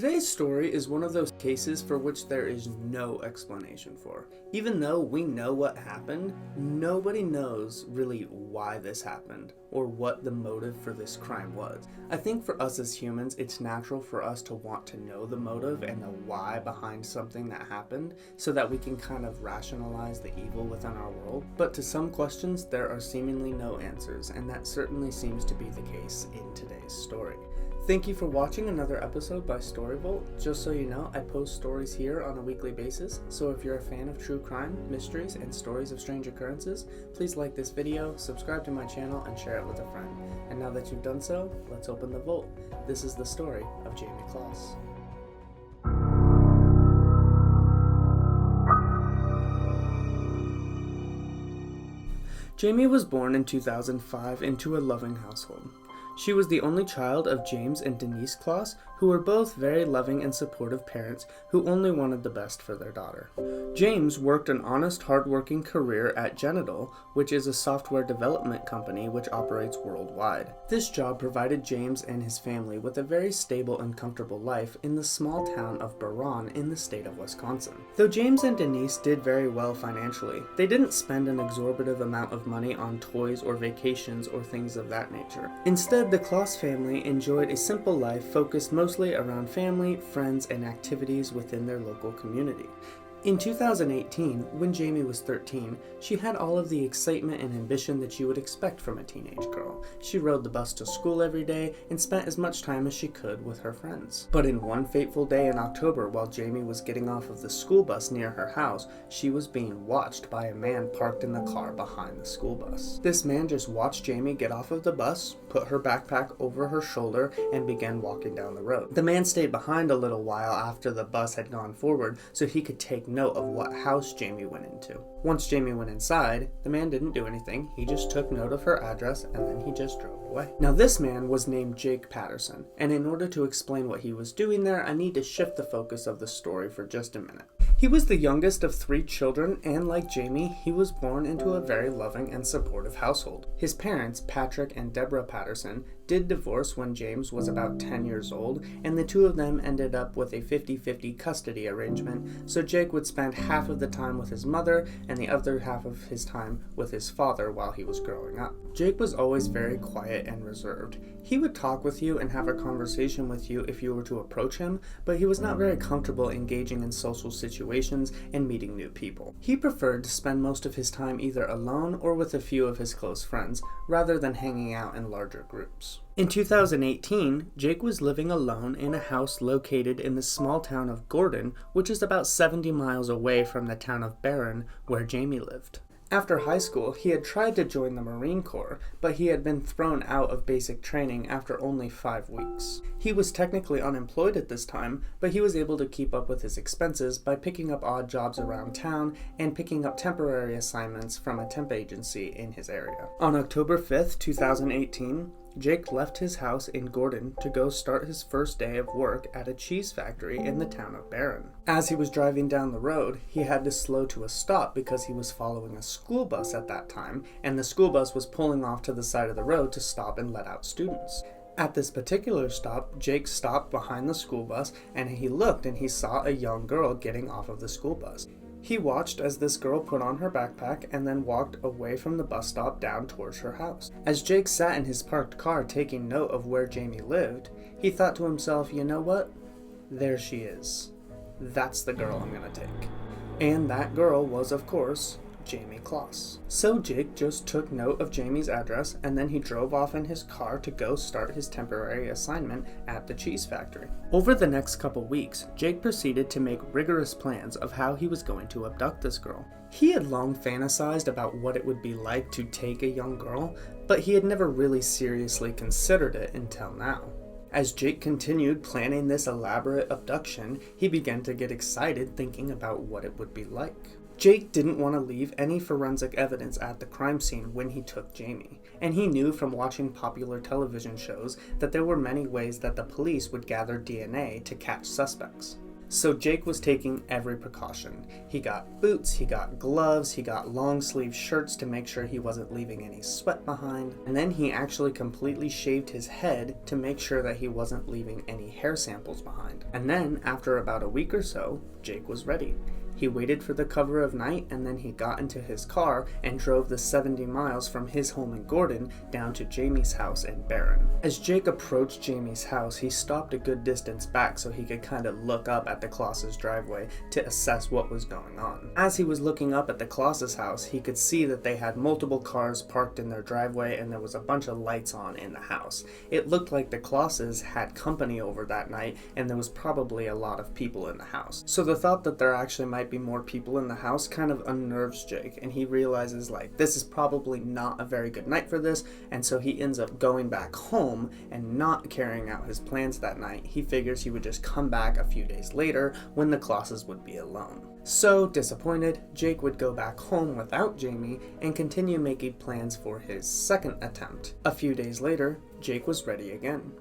Today's story is one of those cases for which there is no explanation for. Even though we know what happened, nobody knows really why this happened or what the motive for this crime was. I think for us as humans, it's natural for us to want to know the motive and the why behind something that happened so that we can kind of rationalize the evil within our world. But to some questions, there are seemingly no answers, and that certainly seems to be the case in today's story. Thank you for watching another episode by Storyvolt. Just so you know, I post stories here on a weekly basis, so if you're a fan of true crime, mysteries, and stories of strange occurrences, please like this video, subscribe to my channel, and share it with a friend. And now that you've done so, let's open the vault. This is the story of Jayme Closs. Jayme was born in 2005 into a loving household. She was the only child of James and Denise Closs, who were both very loving and supportive parents who only wanted the best for their daughter. James worked an honest, hard-working career at Genital, which is a software development company which operates worldwide. This job provided James and his family with a very stable and comfortable life in the small town of Baran in the state of Wisconsin. Though James and Denise did very well financially, they didn't spend an exorbitant amount of money on toys or vacations or things of that nature. Instead, the Closs family enjoyed a simple life focused mostly around family, friends, and activities within their local community. In 2018, when Jayme was 13, she had all of the excitement and ambition that you would expect from a teenage girl. She rode the bus to school every day and spent as much time as she could with her friends. But in one fateful day in October, while Jayme was getting off of the school bus near her house, she was being watched by a man parked in the car behind the school bus. This man just watched Jayme get off of the bus, put her backpack over her shoulder, and began walking down the road. The man stayed behind a little while after the bus had gone forward so he could take note of what house Jayme went into. Once Jayme went inside, the man didn't do anything. He just took note of her address and then he just drove away. Now this man was named Jake Patterson, and in order to explain what he was doing there, I need to shift the focus of the story for just a minute. He was the youngest of 3 children, and like Jayme, he was born into a very loving and supportive household. His parents, Patrick and Deborah Patterson, did divorce when James was about 10 years old, and the two of them ended up with a 50-50 custody arrangement, so Jake would spend half of the time with his mother and the other half of his time with his father while he was growing up. Jake was always very quiet and reserved. He would talk with you and have a conversation with you if you were to approach him, but he was not very comfortable engaging in social situations and meeting new people. He preferred to spend most of his time either alone or with a few of his close friends, rather than hanging out in larger groups. In 2018, Jake was living alone in a house located in the small town of Gordon, which is about 70 miles away from the town of Barron, where Jayme lived. After high school, he had tried to join the Marine Corps, but he had been thrown out of basic training after only 5 weeks. He was technically unemployed at this time, but he was able to keep up with his expenses by picking up odd jobs around town and picking up temporary assignments from a temp agency in his area. On October 5th, 2018, Jake left his house in Gordon to go start his first day of work at a cheese factory in the town of Barron. As he was driving down the road, he had to slow to a stop because he was following a school bus at that time, and the school bus was pulling off to the side of the road to stop and let out students. At this particular stop, Jake stopped behind the school bus, and he looked and he saw a young girl getting off of the school bus. He watched as this girl put on her backpack and then walked away from the bus stop down towards her house. As Jake sat in his parked car taking note of where Jayme lived, he thought to himself, you know what? There she is. That's the girl I'm gonna take. And that girl was, of course, Jayme Closs. So Jake just took note of Jayme's address and then he drove off in his car to go start his temporary assignment at the cheese factory. Over the next couple weeks, Jake proceeded to make rigorous plans of how he was going to abduct this girl. He had long fantasized about what it would be like to take a young girl, but he had never really seriously considered it until now. As Jake continued planning this elaborate abduction, he began to get excited thinking about what it would be like. Jake didn't want to leave any forensic evidence at the crime scene when he took Jayme, and he knew from watching popular television shows that there were many ways that the police would gather DNA to catch suspects. So Jake was taking every precaution. He got boots, he got gloves, he got long sleeve shirts to make sure he wasn't leaving any sweat behind, and then he actually completely shaved his head to make sure that he wasn't leaving any hair samples behind. And then, after about a week or so, Jake was ready. He waited for the cover of night, and then he got into his car and drove the 70 miles from his home in Gordon down to Jayme's house in Barron. As Jake approached Jayme's house, he stopped a good distance back so he could kind of look up at the Closses' driveway to assess what was going on. As he was looking up at the Closses' house, he could see that they had multiple cars parked in their driveway and there was a bunch of lights on in the house. It looked like the Closses had company over that night and there was probably a lot of people in the house. So the thought that there actually might be more people in the house kind of unnerves Jake, and he realizes like this is probably not a very good night for this, and so he ends up going back home and not carrying out his plans that night. He figures he would just come back a few days later when the Closses would be alone. So disappointed, Jake would go back home without Jayme and continue making plans for his second attempt. A few days later, Jake was ready again.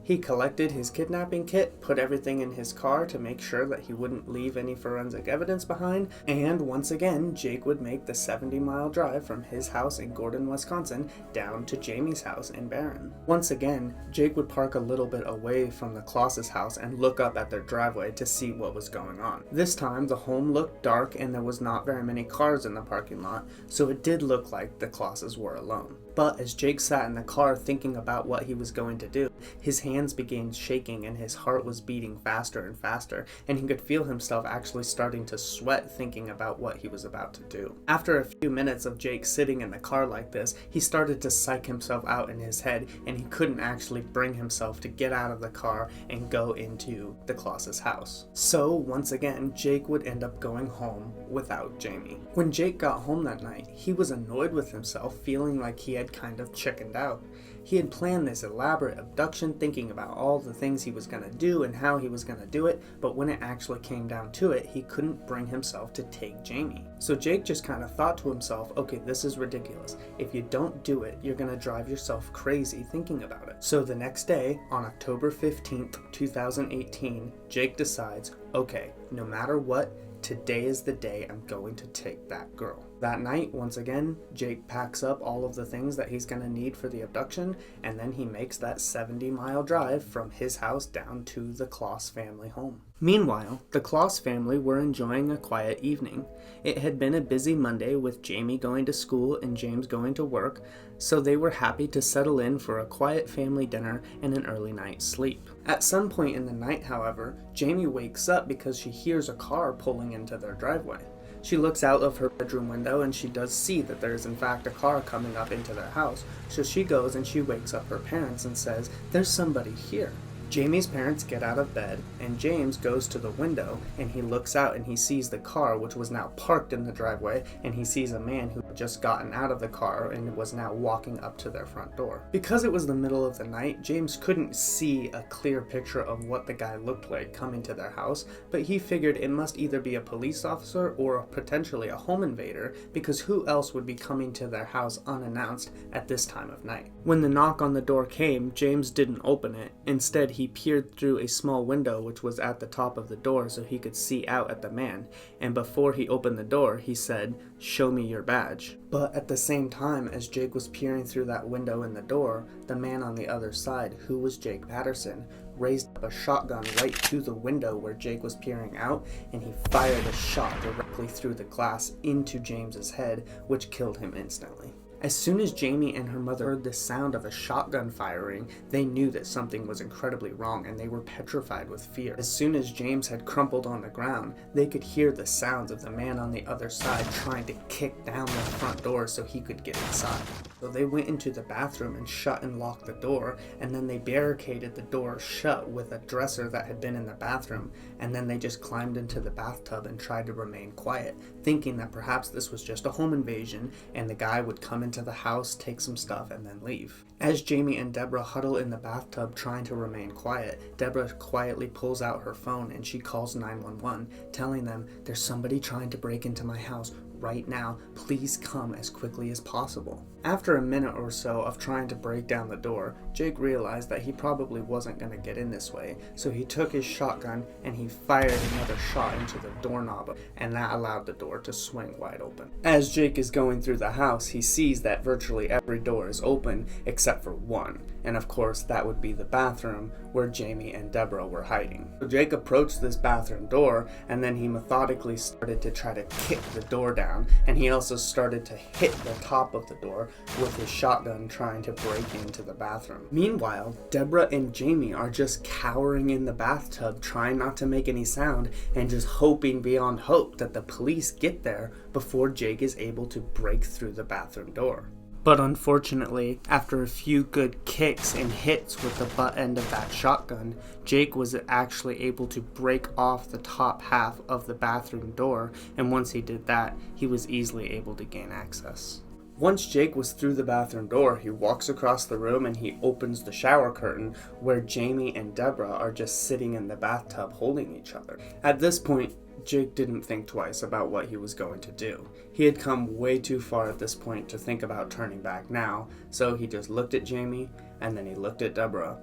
He collected his kidnapping kit, put everything in his car to make sure that he wouldn't leave any forensic evidence behind, and once again, Jake would make the 70-mile drive from his house in Gordon, Wisconsin, down to Jayme's house in Barron. Once again, Jake would park a little bit away from the Closses' house and look up at their driveway to see what was going on. This time, the home looked dark and there was not very many cars in the parking lot, so it did look like the Closses were alone. But as Jake sat in the car thinking about what he was going to do, his hands began shaking and his heart was beating faster and faster, and he could feel himself actually starting to sweat thinking about what he was about to do. After a few minutes of Jake sitting in the car like this, he started to psych himself out in his head, and he couldn't actually bring himself to get out of the car and go into the Closses' house. So once again, Jake would end up going home without Jayme. When Jake got home that night, he was annoyed with himself, feeling like he had kind of chickened out. He had planned this elaborate abduction, thinking about all the things he was going to do and how he was going to do it, but when it actually came down to it, he couldn't bring himself to take Jayme. So Jake just kind of thought to himself, okay, this is ridiculous. If you don't do it, you're going to drive yourself crazy thinking about it. So the next day, on October 15th, 2018, Jake decides, okay, no matter what, today is the day I'm going to take that girl. That night, once again, Jake packs up all of the things that he's going to need for the abduction, and then he makes that 70-mile drive from his house down to the Closs family home. Meanwhile, the Closs family were enjoying a quiet evening. It had been a busy Monday with Jayme going to school and James going to work, so they were happy to settle in for a quiet family dinner and an early night's sleep. At some point in the night, however, Jayme wakes up because she hears a car pulling into their driveway. She looks out of her bedroom window and she does see that there is in fact a car coming up into their house, so she goes and she wakes up her parents and says, "There's somebody here." Jayme's parents get out of bed, and James goes to the window, and he looks out and he sees the car, which was now parked in the driveway, and he sees a man who had just gotten out of the car and was now walking up to their front door. Because it was the middle of the night, James couldn't see a clear picture of what the guy looked like coming to their house, but he figured it must either be a police officer or potentially a home invader, because who else would be coming to their house unannounced at this time of night? When the knock on the door came, James didn't open it. Instead, he peered through a small window which was at the top of the door so he could see out at the man, and before he opened the door, he said, "Show me your badge." But at the same time as Jake was peering through that window in the door, the man on the other side, who was Jake Patterson, raised up a shotgun right to the window where Jake was peering out, and he fired a shot directly through the glass into James's head, which killed him instantly. As soon as Jayme and her mother heard the sound of a shotgun firing, they knew that something was incredibly wrong and they were petrified with fear. As soon as James had crumpled on the ground, they could hear the sounds of the man on the other side trying to kick down the front door so he could get inside. So they went into the bathroom and shut and locked the door, and then they barricaded the door shut with a dresser that had been in the bathroom, and then they just climbed into the bathtub and tried to remain quiet, thinking that perhaps this was just a home invasion and the guy would come into the house, take some stuff, and then leave. As Jayme and Deborah huddle in the bathtub trying to remain quiet, Deborah quietly pulls out her phone and she calls 911, telling them, "There's somebody trying to break into my house right now. Please come as quickly as possible." After a minute or so of trying to break down the door, Jake realized that he probably wasn't going to get in this way, so he took his shotgun and he fired another shot into the doorknob, and that allowed the door to swing wide open. As Jake is going through the house, he sees that virtually every door is open except for one, and of course that would be the bathroom where Jayme and Deborah were hiding. So Jake approached this bathroom door, and then he methodically started to try to kick the door down, and he also started to hit the top of the door with his shotgun, trying to break into the bathroom. Meanwhile, Deborah and Jayme are just cowering in the bathtub, trying not to make any sound and just hoping beyond hope that the police get there before Jake is able to break through the bathroom door. But unfortunately, after a few good kicks and hits with the butt end of that shotgun, Jake was actually able to break off the top half of the bathroom door, and once he did that, he was easily able to gain access. Once Jake was through the bathroom door, he walks across the room and he opens the shower curtain where Jayme and Deborah are just sitting in the bathtub holding each other. At this point, Jake didn't think twice about what he was going to do. He had come way too far at this point to think about turning back now, so he just looked at Jayme, and then he looked at Deborah,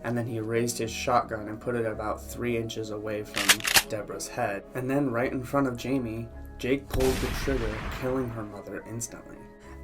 and then he raised his shotgun and put it about 3 inches away from Deborah's head. And then right in front of Jayme, Jake pulled the trigger, killing her mother instantly.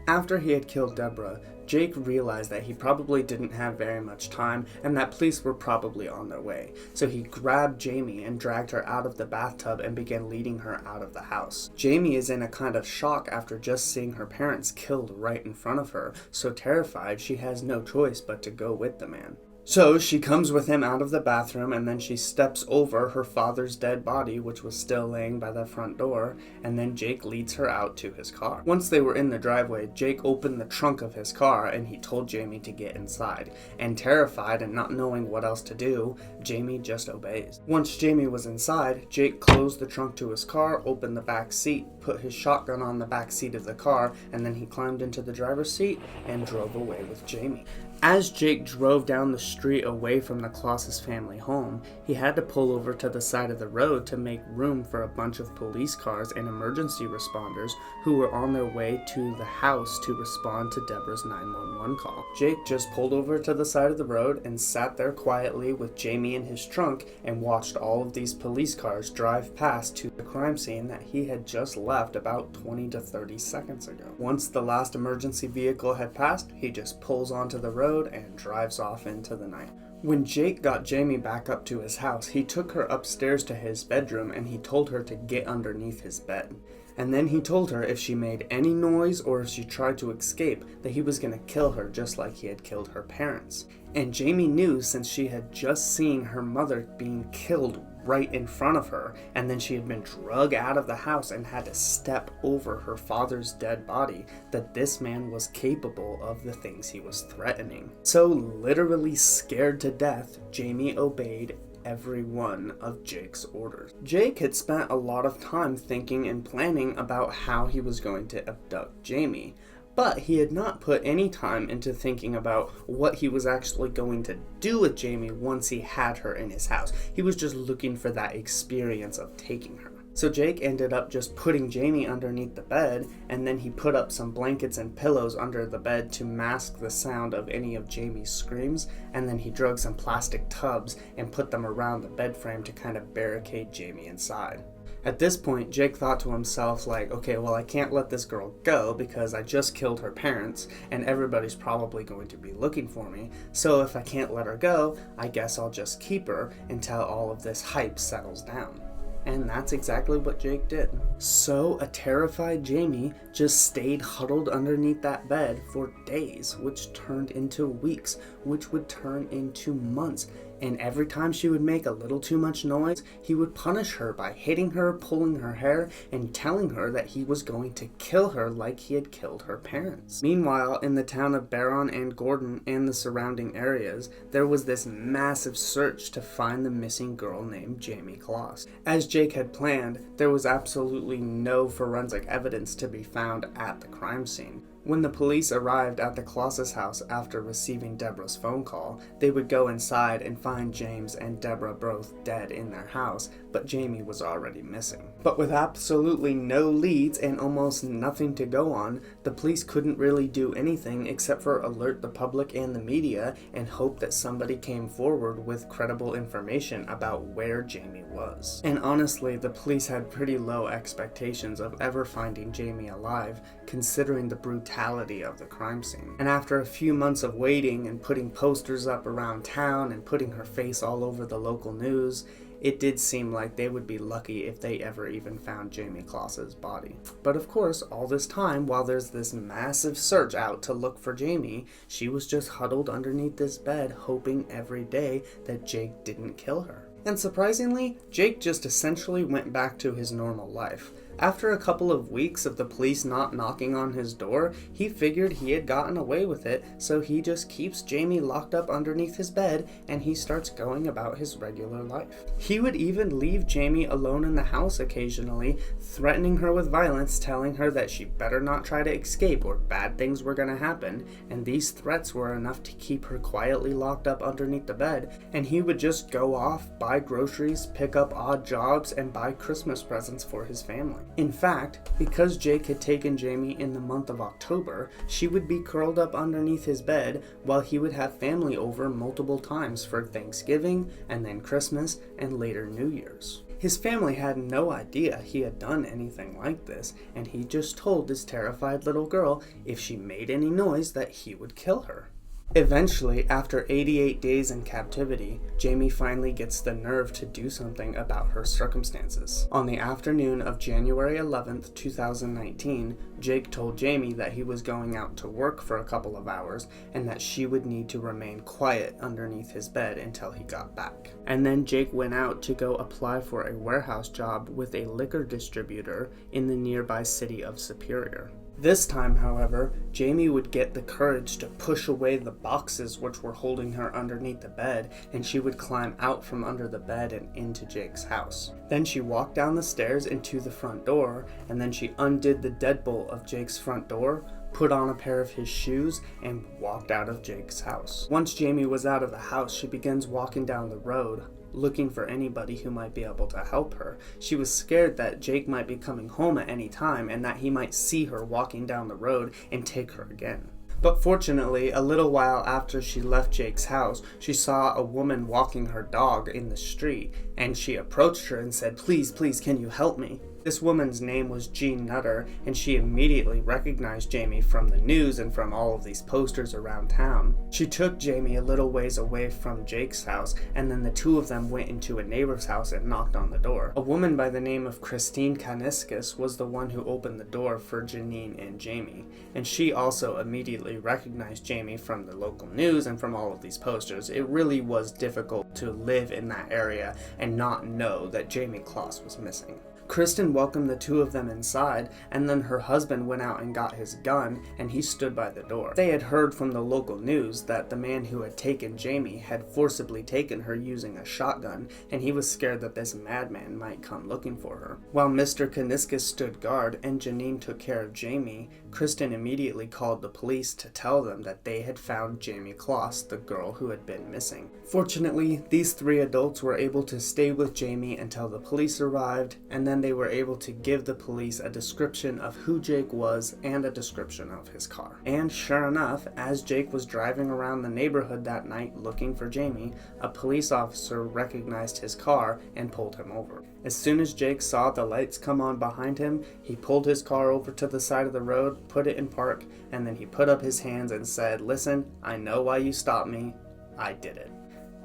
After he had killed Deborah, Jake realized that he probably didn't have very much time and that police were probably on their way. So he grabbed Jayme and dragged her out of the bathtub and began leading her out of the house. Jayme is in a kind of shock after just seeing her parents killed right in front of her, so terrified she has no choice but to go with the man. So she comes with him out of the bathroom, and then she steps over her father's dead body, which was still laying by the front door, and then Jake leads her out to his car. Once they were in the driveway, Jake opened the trunk of his car and he told Jayme to get inside. And terrified and not knowing what else to do, Jayme just obeys. Once Jayme was inside, Jake closed the trunk to his car, opened the back seat, put his shotgun on the back seat of the car, and then he climbed into the driver's seat and drove away with Jayme. As Jake drove down the street away from the Closses family home, he had to pull over to the side of the road to make room for a bunch of police cars and emergency responders who were on their way to the house to respond to Deborah's 911 call. Jake just pulled over to the side of the road and sat there quietly with Jayme in his trunk and watched all of these police cars drive past to the crime scene that he had just left about 20 to 30 seconds ago. Once the last emergency vehicle had passed, he just pulls onto the road and drives off into the night. When Jake got Jayme back up to his house, he took her upstairs to his bedroom and he told her to get underneath his bed. And then he told her if she made any noise or if she tried to escape, that he was going to kill her just like he had killed her parents. And Jayme knew, since she had just seen her mother being killed right in front of her, and then she had been dragged out of the house and had to step over her father's dead body, that this man was capable of the things he was threatening. So, literally scared to death, Jayme obeyed every one of Jake's orders. Jake had spent a lot of time thinking and planning about how he was going to abduct Jayme, but he had not put any time into thinking about what he was actually going to do with Jayme once he had her in his house. He was just looking for that experience of taking her. So Jake ended up just putting Jayme underneath the bed, and then he put up some blankets and pillows under the bed to mask the sound of any of Jayme's screams, and then he drug some plastic tubs and put them around the bed frame to kind of barricade Jayme inside. At this point, Jake thought to himself, like, okay, well, I can't let this girl go because I just killed her parents and everybody's probably going to be looking for me. So if I can't let her go, I guess I'll just keep her until all of this hype settles down. And that's exactly what Jake did. So a terrified Jayme just stayed huddled underneath that bed for days, which turned into weeks, which would turn into months. And every time she would make a little too much noise, he would punish her by hitting her, pulling her hair, and telling her that he was going to kill her like he had killed her parents. Meanwhile, in the town of Barron and Gordon and the surrounding areas, there was this massive search to find the missing girl named Jayme Closs. As Jake had planned, there was absolutely no forensic evidence to be found at the crime scene. When the police arrived at the Closses' house after receiving Deborah's phone call, they would go inside and find James and Deborah both dead in their house, but Jayme was already missing. But with absolutely no leads and almost nothing to go on, the police couldn't really do anything except for alert the public and the media and hope that somebody came forward with credible information about where Jayme was. And honestly, the police had pretty low expectations of ever finding Jayme alive, considering the brutality of the crime scene. And after a few months of waiting and putting posters up around town and putting her face all over the local news, it did seem like they would be lucky if they ever even found Jayme Closs's body. But of course, all this time, while there's this massive search out to look for Jayme, she was just huddled underneath this bed, hoping every day that Jake didn't kill her. And surprisingly, Jake just essentially went back to his normal life. After a couple of weeks of the police not knocking on his door, he figured he had gotten away with it, so he just keeps Jayme locked up underneath his bed and he starts going about his regular life. He would even leave Jayme alone in the house occasionally, threatening her with violence, telling her that she better not try to escape or bad things were gonna happen, and these threats were enough to keep her quietly locked up underneath the bed, and he would just go off, buy groceries, pick up odd jobs, and buy Christmas presents for his family. In fact, because Jake had taken Jayme in the month of October, she would be curled up underneath his bed while he would have family over multiple times for Thanksgiving, and then Christmas, and later New Year's. His family had no idea he had done anything like this, and he just told this terrified little girl if she made any noise that he would kill her. Eventually, after 88 days in captivity, Jayme finally gets the nerve to do something about her circumstances. On the afternoon of January 11th, 2019, Jake told Jayme that he was going out to work for a couple of hours and that she would need to remain quiet underneath his bed until he got back. And then Jake went out to go apply for a warehouse job with a liquor distributor in the nearby city of Superior. This time, however, Jayme would get the courage to push away the boxes which were holding her underneath the bed, and she would climb out from under the bed and into Jake's house. Then she walked down the stairs into the front door, and then she undid the deadbolt of Jake's front door, put on a pair of his shoes, and walked out of Jake's house. Once Jayme was out of the house, she begins walking down the road, looking for anybody who might be able to help her. She was scared that Jake might be coming home at any time and that he might see her walking down the road and take her again. But fortunately, a little while after she left Jake's house, she saw a woman walking her dog in the street, and she approached her and said, "Please, can you help me?" This woman's name was Jean Nutter, and she immediately recognized Jayme from the news and from all of these posters around town. She took Jayme a little ways away from Jake's house, and then the two of them went into a neighbor's house and knocked on the door. A woman by the name of Christine Kaniskas was the one who opened the door for Janine and Jayme, and she also immediately recognized Jayme from the local news and from all of these posters. It really was difficult to live in that area and not know that Jayme Closs was missing. Kristen welcomed the two of them inside, and then her husband went out and got his gun, and he stood by the door. They had heard from the local news that the man who had taken Jayme had forcibly taken her using a shotgun, and he was scared that this madman might come looking for her. While Mr. Kaniskas stood guard and Janine took care of Jayme, Kristen immediately called the police to tell them that they had found Jayme Closs, the girl who had been missing. Fortunately, these three adults were able to stay with Jayme until the police arrived, and then they were able to give the police a description of who Jake was and a description of his car. And sure enough, as Jake was driving around the neighborhood that night looking for Jayme, a police officer recognized his car and pulled him over. As soon as Jake saw the lights come on behind him, he pulled his car over to the side of the road, put it in park, and then he put up his hands and said, "Listen, I know why you stopped me. I did it."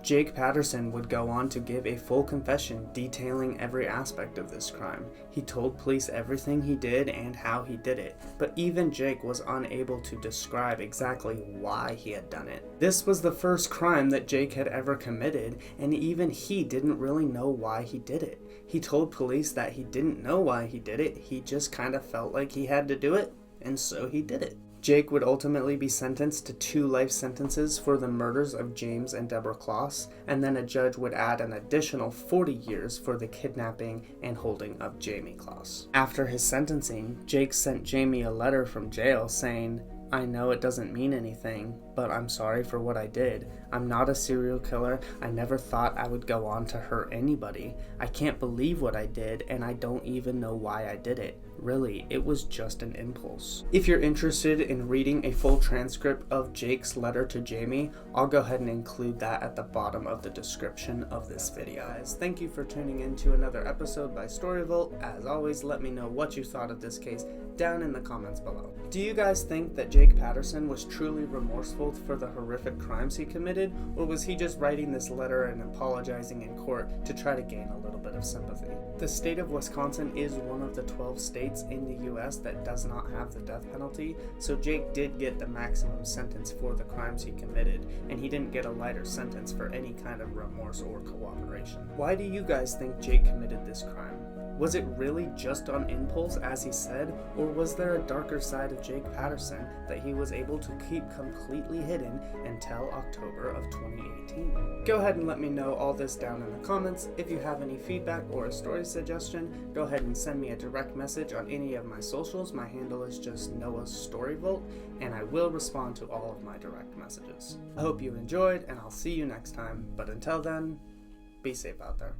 Jake Patterson would go on to give a full confession detailing every aspect of this crime. He told police everything he did and how he did it, but even Jake was unable to describe exactly why he had done it. This was the first crime that Jake had ever committed, and even he didn't really know why he did it. He told police that he didn't know why he did it, he just kind of felt like he had to do it, and so he did it. Jake would ultimately be sentenced to 2 life sentences for the murders of James and Deborah Closs, and then a judge would add an additional 40 years for the kidnapping and holding of Jayme Closs. After his sentencing, Jake sent Jayme a letter from jail saying, "I know it doesn't mean anything, but I'm sorry for what I did. I'm not a serial killer. I never thought I would go on to hurt anybody. I can't believe what I did, and I don't even know why I did it. Really, it was just an impulse." If you're interested in reading a full transcript of Jake's letter to Jayme, I'll go ahead and include that at the bottom of the description of this video. Guys, thank you for tuning in to another episode by Storyvolt. As always, let me know what you thought of this case down in the comments below. Do you guys think that Jake Patterson was truly remorseful for the horrific crimes he committed, or was he just writing this letter and apologizing in court to try to gain a little bit of sympathy? The state of Wisconsin is one of the 12 states in the US that does not have the death penalty, so Jake did get the maximum sentence for the crimes he committed, and he didn't get a lighter sentence for any kind of remorse or cooperation. Why do you guys think Jake committed this crime? Was it really just on impulse, as he said, or was there a darker side of Jake Patterson that he was able to keep completely hidden until October of 2018? Go ahead and let me know all this down in the comments. If you have any feedback or a story suggestion, go ahead and send me a direct message on any of my socials. My handle is just Noah's Storyvolt, and I will respond to all of my direct messages. I hope you enjoyed, and I'll see you next time, but until then, be safe out there.